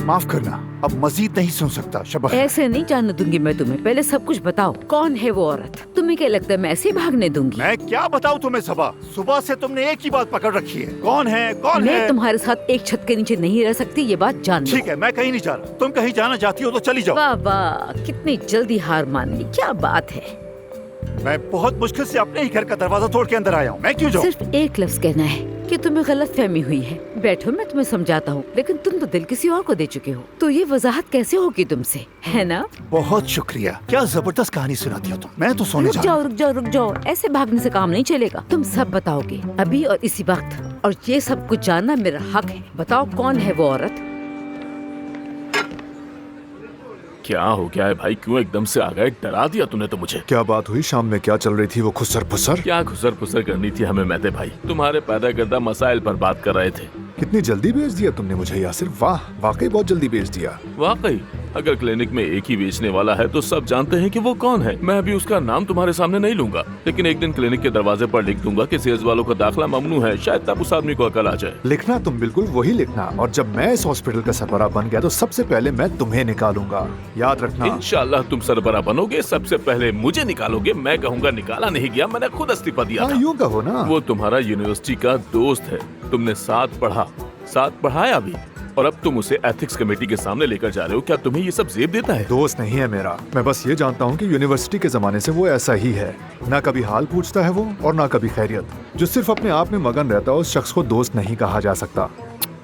माफ करना, अब मजीद नहीं सुन सकता। शबा, ऐसे नहीं जाने दूंगी मैं तुम्हें। पहले सब कुछ बताओ, कौन है वो औरत? तुम्हें क्या लगता है मैं ऐसे ही भागने दूंगी? मैं क्या बताऊं तुम्हें सबा? सुबह से तुमने एक ही बात पकड़ रखी है। कौन है, कौन है? मैं तुम्हारे साथ एक छत के नीचे नहीं रह सकती, ये बात जान लो। ठीक है, मैं कहीं नहीं जा रहा। तुम कहीं जाना चाहती हो तो चली जाओ। वाह वाह, कितनी जल्दी हार मान ली, क्या बात है। मैं बहुत मुश्किल से अपने ही घर का दरवाजा तोड़ के अंदर आया हूँ। मैं क्यों जाऊँ? सिर्फ एक लफ्ज कहना है कि तुम्हें गलत फहमी हुई है। बैठो, मैं तुम्हें समझाता हूँ। लेकिन तुम तो दिल किसी और को दे चुके हो, तो ये वजाहत कैसे होगी तुमसे, है ना? बहुत शुक्रिया। क्या जबरदस्त कहानी सुनाती हो तुम। मैं तो सोने रुक जाओ रुक जाओ रुक जाओ, ऐसे भागने से काम नहीं चलेगा। तुम सब बताओगे अभी और इसी वक्त, और ये सब कुछ जानना मेरा हक है। बताओ कौन है वो औरत? क्या हो गया है भाई, क्यों एकदम से आ गए? डरा दिया तूने तो मुझे। क्या बात हुई? शाम में क्या चल रही थी वो खुसर फुसर? क्या खुसर फुसर करनी थी हमें मेहते भाई? तुम्हारे पैदा करदा मसाइल पर बात कर रहे थे। कितनी जल्दी भेज दिया तुमने मुझे यासिर, वाह वाकई बहुत जल्दी भेज दिया। वाकई, अगर क्लिनिक में एक ही बेचने वाला है तो सब जानते हैं कि वो कौन है। मैं अभी उसका नाम तुम्हारे सामने नहीं लूंगा, लेकिन एक दिन क्लिनिक के दरवाजे पर लिख दूंगा कि सेल्स वालों का दाखिला ममनू है। शायद तब उस आदमी को अकल आ जाए। लिखना तुम बिल्कुल वही लिखना, और जब मैं इस हॉस्पिटल का सरबराह बन गया तो सबसे पहले मैं तुम्हें निकालूंगा, याद रखना। इंशाल्लाह तुम सरबराह बनोगे, सबसे पहले मुझे निकालोगे। मैं कहूँगा निकाला नहीं गया, मैंने खुद इस्तीफा दिया था। यूँ कहो ना। वो तुम्हारा यूनिवर्सिटी का दोस्त है, तुमने साथ पढ़ा, साथ पढ़ाया भी, और अब तुम उसे एथिक्स कमेटी के सामने लेकर जा रहे हो। क्या तुम्हें ये सब जेब देता है? दोस्त नहीं है मेरा, मैं बस ये जानता हूँ कि यूनिवर्सिटी के जमाने से वो ऐसा ही है। ना कभी हाल पूछता है वो, और ना कभी खैरियत। जो सिर्फ अपने आप में मगन रहता है उस शख्स को दोस्त नहीं कहा जा सकता।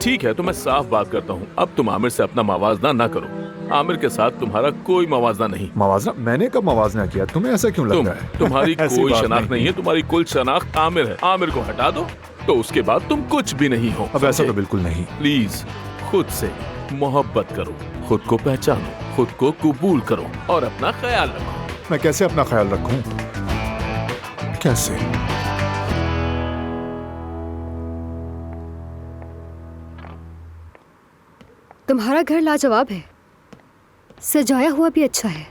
ठीक है, तो मैं साफ बात करता हूँ, अब तुम आमिर से अपना मवाजना ना करो। आमिर के साथ तुम्हारा कोई मवाजना नहीं। मवाजना? मैंने कब मवाजना किया? तुम्हें ऐसा क्यों लग रहा है? तुम्हारी ऐसी कोई बात शनाख्त नहीं है, तुम्हारी कुल शनाख्त आमिर है। आमिर को हटा दो तो उसके बाद तुम कुछ भी नहीं हो। अब ऐसा तो बिल्कुल नहीं। प्लीज खुद से मोहब्बत करो, खुद को पहचानो, खुद को कबूल करो और अपना ख्याल रखो। मैं कैसे अपना ख्याल रखूं? कैसे? तुम्हारा घर लाजवाब है, सजाया हुआ भी अच्छा है।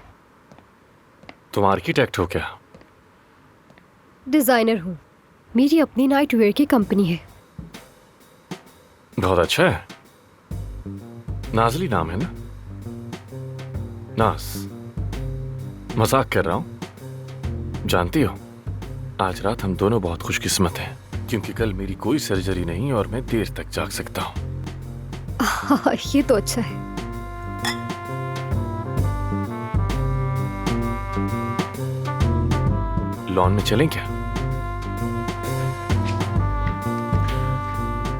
तुम आर्किटेक्ट हो क्या? डिजाइनर हूँ, मेरी अपनी नाइट वेयर की कंपनी है। बहुत अच्छा है। नाजली नाम है ना? नाज। मजाक कर रहा हूँ। जानती हो, आज रात हम दोनों बहुत खुशकिस्मत हैं, क्योंकि कल मेरी कोई सर्जरी नहीं और मैं देर तक जाग सकता हूँ। ये तो अच्छा है। लॉन में चलें क्या?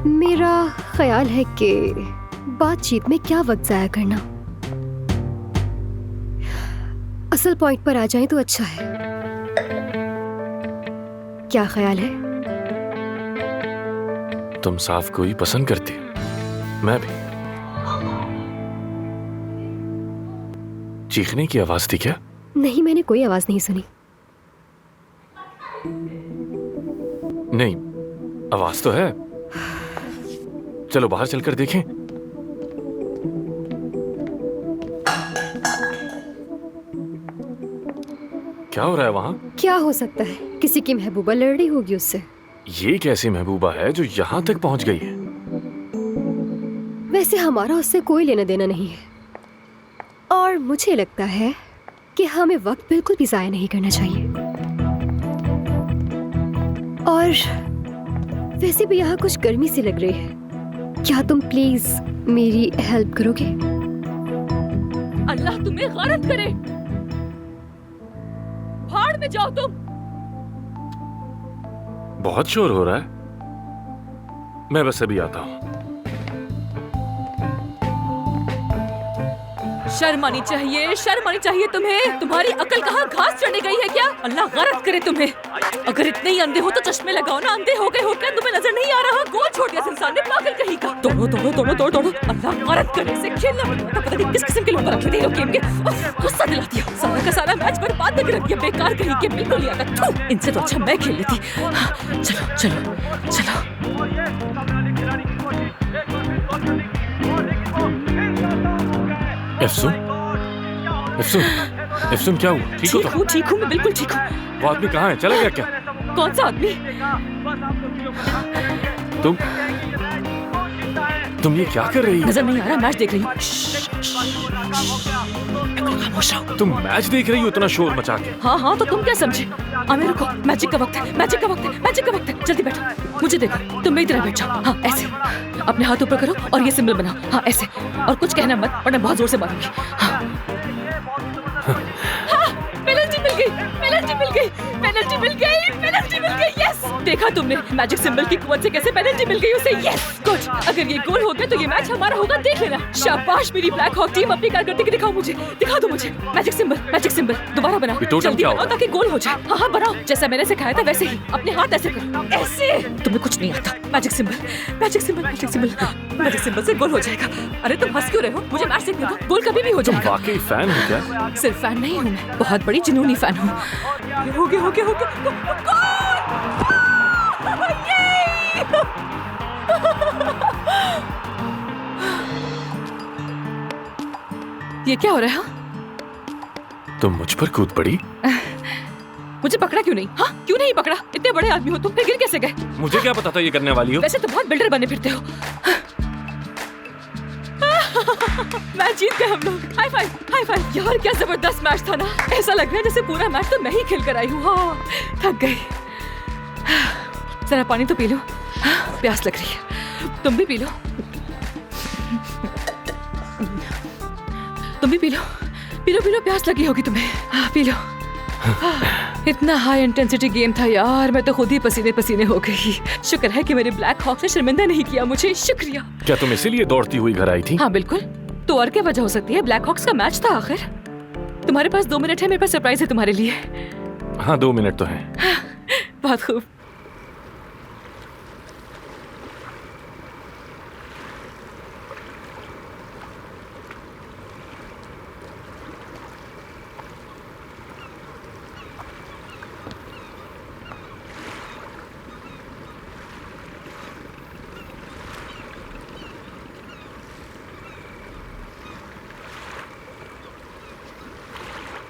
मेरा ख्याल है कि बातचीत में क्या वक्त जाया करना, असल पॉइंट पर आ जाए तो अच्छा है। क्या ख्याल है? तुम साफ कोई पसंद करती हो? मैं भी। चीखने की आवाज थी क्या? नहीं, मैंने कोई आवाज नहीं सुनी। नहीं, आवाज तो है। चलो बाहर चलकर देखें। क्या हो रहा है वहाँ? क्या हो सकता है? किसी की महबूबा लड़ रही होगी उससे। ये कैसी महबूबा है जो यहाँ तक पहुँच गई है? वैसे हमारा उससे कोई लेना देना नहीं है, और मुझे लगता है कि हमें वक्त बिल्कुल भी जाया नहीं करना चाहिए। और वैसे भी यहाँ कुछ गर्मी सी लग रही है। क्या तुम प्लीज मेरी हेल्प करोगे? अल्लाह तुम्हें गलत करे, भाड़ में जाओ तुम। बहुत शोर हो रहा है, मैं बस अभी आता हूँ। शर्म आनी चाहिए, शर्म आनी चाहिए तुम्हें। तुम्हारी अकल कहाँ घास चढ़ने गई है क्या? अल्लाह गलत करे तुम्हें। अगर इतने ही अंधे हो तो चश्मे लगाओ ना। अंधे हो गए हो क्या? तुम्हें नजर नहीं आ रहा? गोल छोड़ दिया इस इंसान ने, पागल कहीं का। दौड़ो दौड़ो दौड़ो दौड़ो दौड़ो। अल्लाह गलत करे, से खेलना पड़ता। पता नहीं किस किस्म के लोग रखे थे गेम के। गुस्सा दिला दिया, सारा का सारा मैच बर्बाद करके रख दिया। बेकार कहीं के, बिल्कुल नहीं आता। थू, इनसे तो अच्छा मैं खेल लेती। चलो चलो चलो। एफसून, एफसून, एफसून क्या हुआ? ठीक हो? ठीक हूँ, मैं बिल्कुल ठीक हूँ। वो आदमी कहाँ है? चला गया क्या? कौन सा आदमी? तुम ये क्या कर रही हो? नजर नहीं आ रहा, मैच देख रही हूँ। खामोश रहो। तुम मैच देख रही हो इतना शोर मचा के? हाँ तो तुम क्या समझे? आमिर को मैजिक का वक्त है, मैजिक का वक्त है, मैजिक का वक्त है। जल्दी बैठो, मुझे देखो। तुम मेरी तरह बैठ जाओ। हाँ ऐसे, अपने हाथ ऊपर करो और ये सिंबल बनाओ। हाँ ऐसे, और कुछ कहना मत वरना बहुत जोर से मारूंगी। हाँ पेनल्टी मिल गई, पेनल्टी मिल गई, पेनल्टी मिल गई, पेनल्टी मिल गई। यस, देखा तुमने मैजिक सिंबल की कुवत से कैसे पेनल्टी मिल गई उसे। यस गुड, अगर ये गोल हो गया तो ये मैच हमारा होगा, देख लेना। शाबाश मेरी ब्लैक हॉक टीम, अपनी कारकर्दगी दिखाओ मुझे, दिखा दो मुझे। मैजिक सिंबल दोबारा बनाओ, जल्दी बनाओ ताकि गोल हो जाए। हाँ बनाओ, जैसा मैंने सिखाया था वैसे ही। अपने हाथ ऐसे करो, ऐसे। तुम्हें कुछ नहीं आता। Magic symbol, magic symbol, magic symbol, magic symbol से गोल हो जाएगा। अरे तुम हंस क्यों रहे हो? मुझे मैच देखने दो, गोल कभी भी हो जाएगा। वाकई फैन हो क्या? सिर्फ फैन नहीं हूँ मैं, बहुत बड़ी जुनूनी फैन हूँ। हो गया हो गया हो गया। ये क्या हो रहा है? तुम मुझ पर कूद पड़ी? मुझे पकड़ा क्यों नहीं? हाँ क्यों नहीं पकड़ा? इतने बड़े आदमी हो तुम, फिर गिर कैसे गए? मुझे क्या पता था ये करने वाली हो? वैसे तो बहुत बिल्डर बने फिरते हो। मैच जीत गए हम लोग। High five, high five. यार क्या जबरदस्त मैच था ना। ऐसा लग रहा है जैसे पूरा मैच तो मैं ही खेल कर आई हूँ। हाँ थक गई। जरा पानी तो पी लो, प्यास लग रही है। तुम भी पी लो, तुम भी P low, P low, P low, प्यास लगी होगी तुम्हें। हाँ पी लो। इतना हाई इंटेंसिटी गेम था यार, मैं तो खुद ही पसीने पसीने हो गई। शुक्र है कि मेरे ब्लैक हॉक ने शर्मिंदा नहीं किया मुझे, शुक्रिया। क्या तुम इसीलिए दौड़ती हुई घर आई थी? हाँ बिल्कुल, तो और क्या वजह हो सकती है? ब्लैक हॉक्स का मैच था आखिर। तुम्हारे पास 2 मिनट है, मेरे पास सरप्राइज है तुम्हारे लिए। हाँ 2 मिनट तो है। बहुत खूब।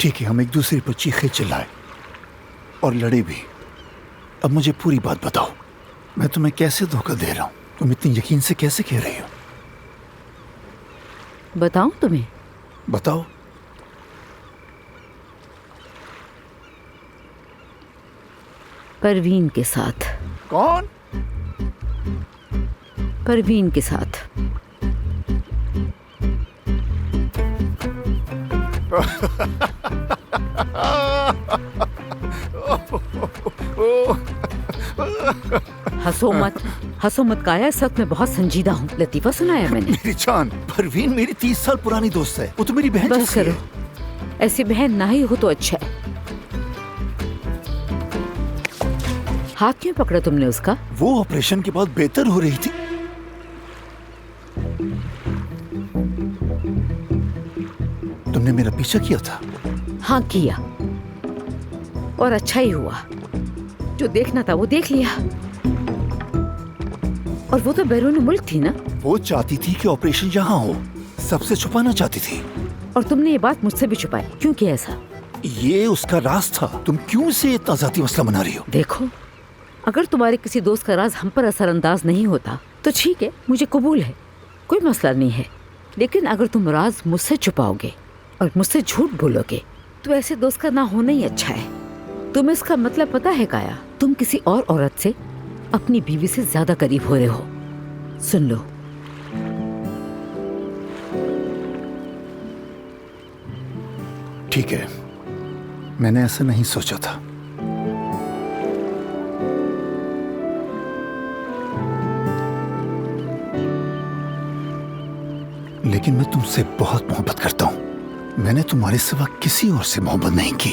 ठीक है, हम एक दूसरे पर चीखे चिल्लाए और लड़े भी। अब मुझे पूरी बात बताओ, मैं तुम्हें कैसे धोखा दे रहा हूँ? तुम इतनी यकीन से कैसे कह रही हो? बताऊं तुम्हें? बताओ। परवीन के साथ। कौन? परवीन के साथ। हंसो मत, हंसो मत काया, इस वक्त मैं बहुत संजीदा हूँ। लतीफा सुनाया मैंने। मेरी जान, परवीन मेरी 30 साल पुरानी दोस्त है, वो तो मेरी बहन बस जैसी करो, है। ऐसी बहन ना ही हो तो अच्छा है। हाथ क्यों पकड़ा तुमने उसका? वो ऑपरेशन के बाद बेहतर हो रही थी। तुमने मेरा पीछा किया था? हाँ किया, और अच्छा ही हुआ। जो देखना था वो देख लिया। और वो तो बैरून मुल्क थी ना। वो चाहती थी कि ऑपरेशन यहाँ हो, सबसे छुपाना चाहती थी। और तुमने ये बात मुझसे भी छुपाई, क्यों किया ऐसा? ये उसका राज था। तुम क्यों इसे इतना जाती मसला बना रही हो? देखो, अगर तुम्हारे किसी दोस्त का राज हम पर असरअंदाज नहीं होता तो ठीक है, मुझे कबूल है, कोई मसला नहीं है। लेकिन अगर तुम राज मुझसे छुपाओगे और मुझसे झूठ बोलोगे तो ऐसे दोस्त का ना होना ही अच्छा है। तुम्हें इसका मतलब पता है काया? तुम किसी और औरत से अपनी बीवी से ज्यादा करीब हो रहे हो। सुन लो, ठीक है, मैंने ऐसा नहीं सोचा था। लेकिन मैं तुमसे बहुत मोहब्बत करता हूं। मैंने तुम्हारे सिवा किसी और से मोहब्बत नहीं की।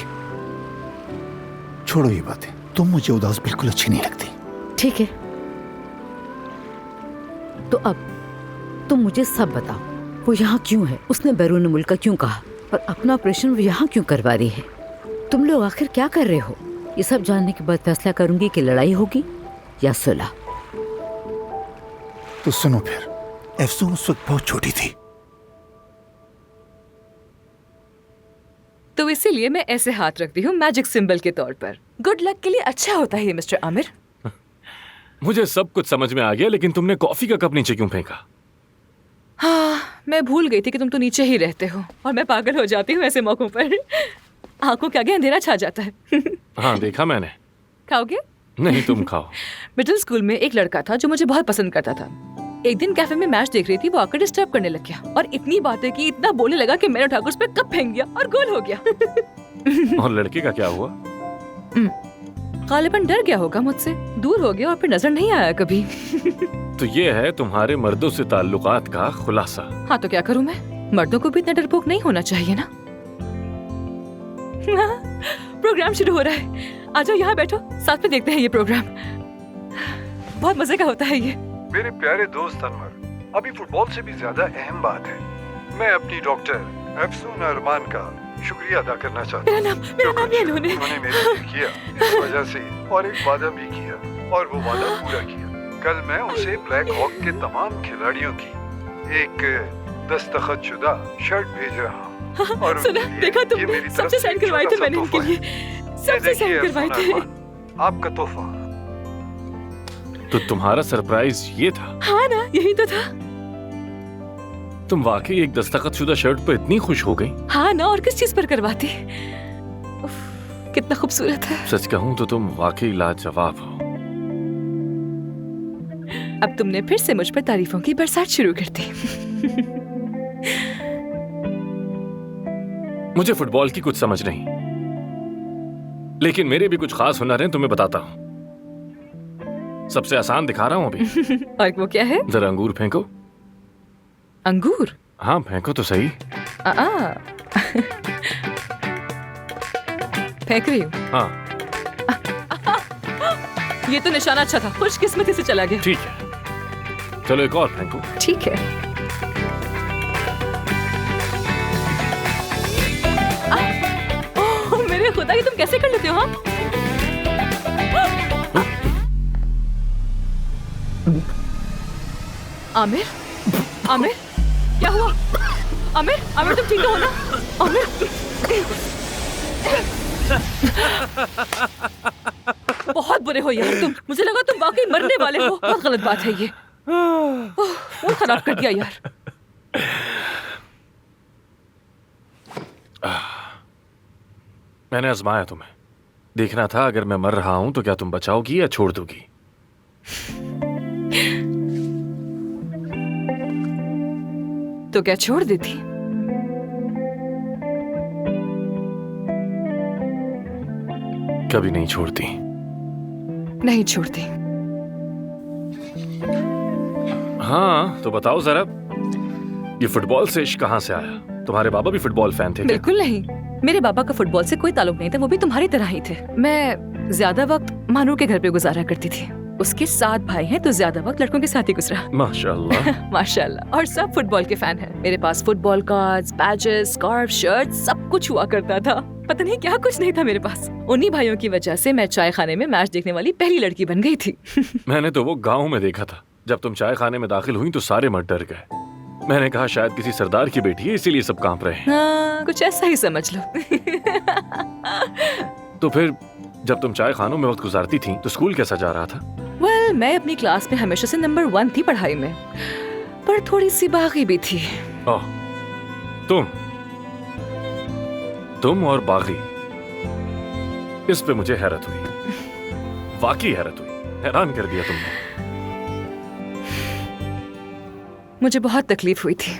छोड़ो ये बातें, तुम मुझे उदास बिल्कुल अच्छी नहीं लगती। ठीक है, तो अब तुम मुझे सब बताओ, वो यहाँ क्यों है? उसने बैरून मुल्क का क्यों कहा? और अपना ऑपरेशन वो यहाँ क्यों करवा रही है? तुम लोग आखिर क्या कर रहे हो? ये सब जानने के बाद फैसला करूंगी कि लड़ाई होगी या सुलह। तो सुनो फिर, एफसून उस वक्त बहुत छोटी थी। तो इसीलिए मैं ऐसे हाथ रखती हूँ मैजिक सिंबल के तौर पर। गुड लक के लिए अच्छा होता है ये मिस्टर आमिर। मुझे सब कुछ समझ में आ गया, लेकिन तुमने कॉफी का कप नीचे क्यों फेंका? हाँ, मैं भूल गई थी कि तुम तो नीचे ही रहते हो और मैं पागल हो जाती हूँ ऐसे मौकों पर। आंखों के आगे अंधेरा छा जाता है। हाँ, देखा मैंने। खाओगे? नहीं, तुम खाओ। मिडिल स्कूल में एक लड़का था जो मुझे बहुत पसंद करता था। एक दिन कैफे में मैच देख रही थी, वो आकर डिस्टर्ब करने लग गया और इतनी बातें की, इतना बोलने लगा कि मैंने उठाकर उस पर कप फेंक दिया और गोल हो गया। और लड़के का क्या हुआ? गालिबन डर गया होगा मुझसे, दूर हो गया और फिर नजर नहीं आया कभी। तो ये है तुम्हारे मर्दों से ताल्लुकात का खुलासा। हाँ, तो क्या करूँ मैं? मर्दों को भी इतना डरपोक नहीं होना चाहिए ना। प्रोग्राम शुरू हो रहा है, आ जाओ यहाँ बैठो, साथ में देखते हैं ये प्रोग्राम। बहुत मजे का होता है ये। मेरे प्यारे दोस्त अनवर, अभी फुटबॉल से भी ज्यादा अहम बात है। मैं अपनी डॉक्टर एफसून अरमान का शुक्रिया अदा करना चाहता हूँ। उन्होंने मेरे लिए किया, इस वजह से, और एक वादा भी किया और वो वादा पूरा किया। कल मैं उसे ब्लैक हॉक के तमाम खिलाड़ियों की एक दस्तखतशुदा शर्ट भेज रहा हूँ। और सुना, देखा तुमने? सबसे साइन करवाए थे मैंने इनके लिए, सबसे साइन करवाए थे। आपका तोहफा। तो तुम्हारा सरप्राइज ये था? हाँ ना, यही तो था। तुम वाकई एक दस्तखतशुदा शर्ट पर इतनी खुश हो गई? हाँ ना, और किस चीज पर करवाती? कितना खूबसूरत है। सच कहूँ तो तुम वाकई लाजवाब हो। अब तुमने फिर से मुझ पर तारीफों की बरसात शुरू कर दी। मुझे फुटबॉल की कुछ समझ नहीं, लेकिन मेरे भी कुछ खास हुनर हैं, तुम्हें बताता हूँ। सबसे आसान दिखा रहा हूँ अभी। और वो क्या है? जरा अंगूर फेंको। अंगूर? हाँ, फेंको तो सही। फेंक रही हूँ। हाँ। ये तो निशाना अच्छा था, खुशकिस्मती से चला गया। ठीक है, चलो एक और फेंको। ठीक है। ओह मेरे खुदा, ये तुम कैसे कर लेते हो? हाँ, आमिर, आमिर, क्या हुआ? आमिर, आमिर तुम ठीक तो हो ना? आमिर, बहुत बुरे हो यार तुम। मुझे लगा तुम वाकई मरने वाले हो। बहुत गलत बात है ये। वो खराब कर दिया यार। मैंने आजमाया तुम्हें, देखना था अगर मैं मर रहा हूं तो क्या तुम बचाओगी या छोड़ दोगी। तो क्या छोड़ देती? कभी नहीं छोड़ती। नहीं छोड़ती। हाँ, तो बताओ जरा, ये फुटबॉल से इश्क कहाँ से आया? तुम्हारे बाबा भी फुटबॉल फैन थे क्या? बिल्कुल नहीं, मेरे बाबा का फुटबॉल से कोई ताल्लुक नहीं था। वो भी तुम्हारी तरह ही थे। मैं ज्यादा वक्त मानूर के घर पे गुजारा करती थी। उसके 7 भाई हैं, तो ज्यादा वक्त लड़कों के साथ ही गुजरा। माशाल्लाह। माशाल्लाह। और सब फुटबॉल के फैन हैं। मेरे पास football cards, badges, scarf, shirt सब कुछ हुआ करता था। पता नहीं क्या कुछ नहीं था मेरे पास। उन्हीं भाइयों की वजह से मैं चाय खाने में मैच देखने वाली पहली लड़की बन गई थी। मैंने तो वो गाँव में देखा था। जब तुम चाय खाने में दाखिल हुई तो सारे मर्द डर गए। मैंने कहा शायद किसी सरदार की बेटी है, इसीलिए सब कांप रहे हैं। हाँ, कुछ ऐसा ही समझ लो। तो फिर जब तुम चाय खानों में वक्त गुजारती थी तो स्कूल कैसा जा रहा था? वेल, मैं अपनी क्लास में हमेशा से नंबर 1 थी पढ़ाई में, पर थोड़ी सी बागी भी थी। ओह, तुम और बागी, इस पे मुझे हैरत हुई, वाकई हैरत हुई, हैरान कर दिया तुमने। मुझे बहुत तकलीफ हुई थी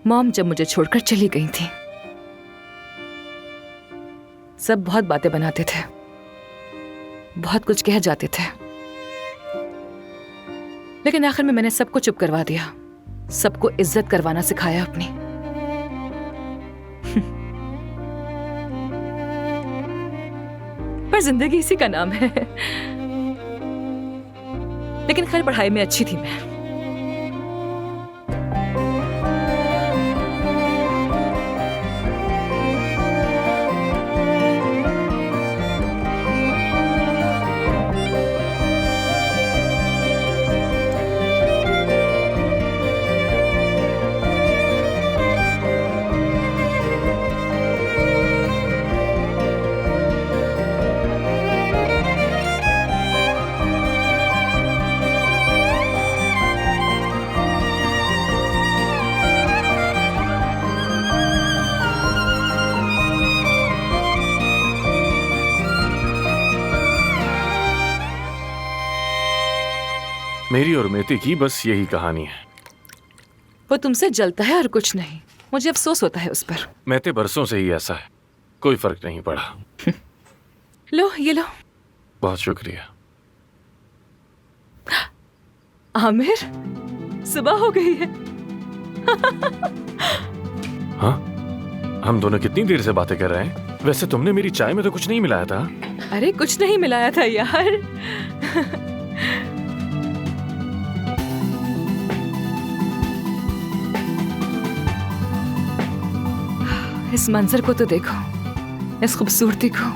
मॉम जब मुझे छोड़कर चली गई थी। सब बहुत बातें बनाते थे, बहुत कुछ कह जाते थे, लेकिन आखिर में मैंने सबको चुप करवा दिया, सबको इज्जत करवाना सिखाया अपनी। पर जिंदगी इसी का नाम है। लेकिन खैर पढ़ाई में अच्छी थी मैं। मेरी और मेते की बस यही कहानी है। वो तुमसे जलता है और कुछ नहीं। मुझे अफसोस होता है उस पर। मेते बरसों से ही ऐसा है, कोई फर्क नहीं पड़ा। लो ये लो। बहुत शुक्रिया। आमिर, सुबह हो गई है। हाँ, हम दोनों कितनी देर से बातें कर रहे हैं? वैसे तुमने मेरी चाय में तो कुछ नहीं मिलाया था? अरे कुछ नहीं मिलाया था यार। इस मंजर को तो देखो, इस खूबसूरती को।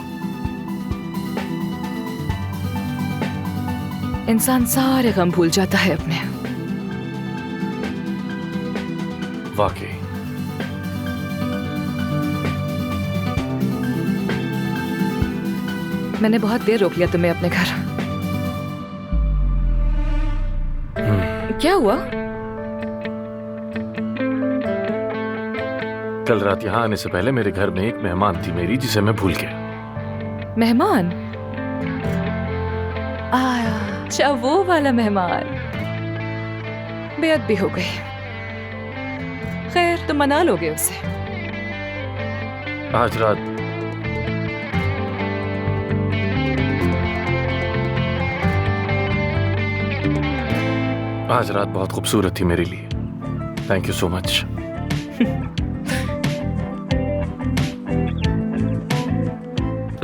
इंसान सारे गम भूल जाता है अपने। वाकई। मैंने बहुत देर रोक लिया तुम्हें अपने घर। क्या हुआ? कल रात यहाँ आने से पहले मेरे घर में एक मेहमान थी मेरी, जिसे मैं भूल गया। मेहमान? अच्छा, वो वाला मेहमान। बेअदबी हो गई। खैर, तुम मना लोगे उसे। आज रात बहुत खूबसूरत थी मेरे लिए। Thank you so much.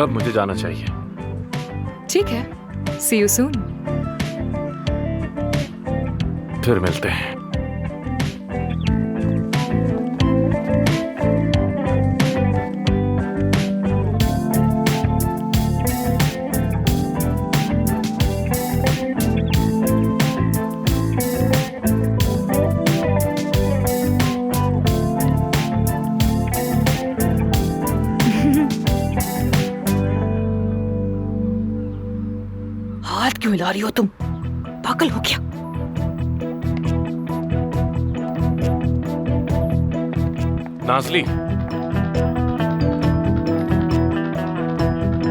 अब मुझे जाना चाहिए। ठीक है, see you soon। फिर मिलते हैं। हाथ क्यों हिला रही हो तुम? पागल हो क्या? नाज़ली,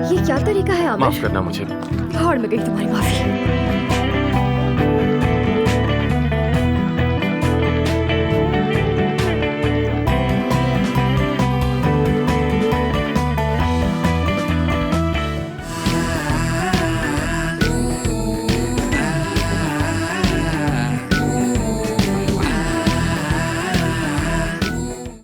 ये क्या तरीका है आमिर? माफ करना मुझे। भाड़ में गई तुम्हारी माफी।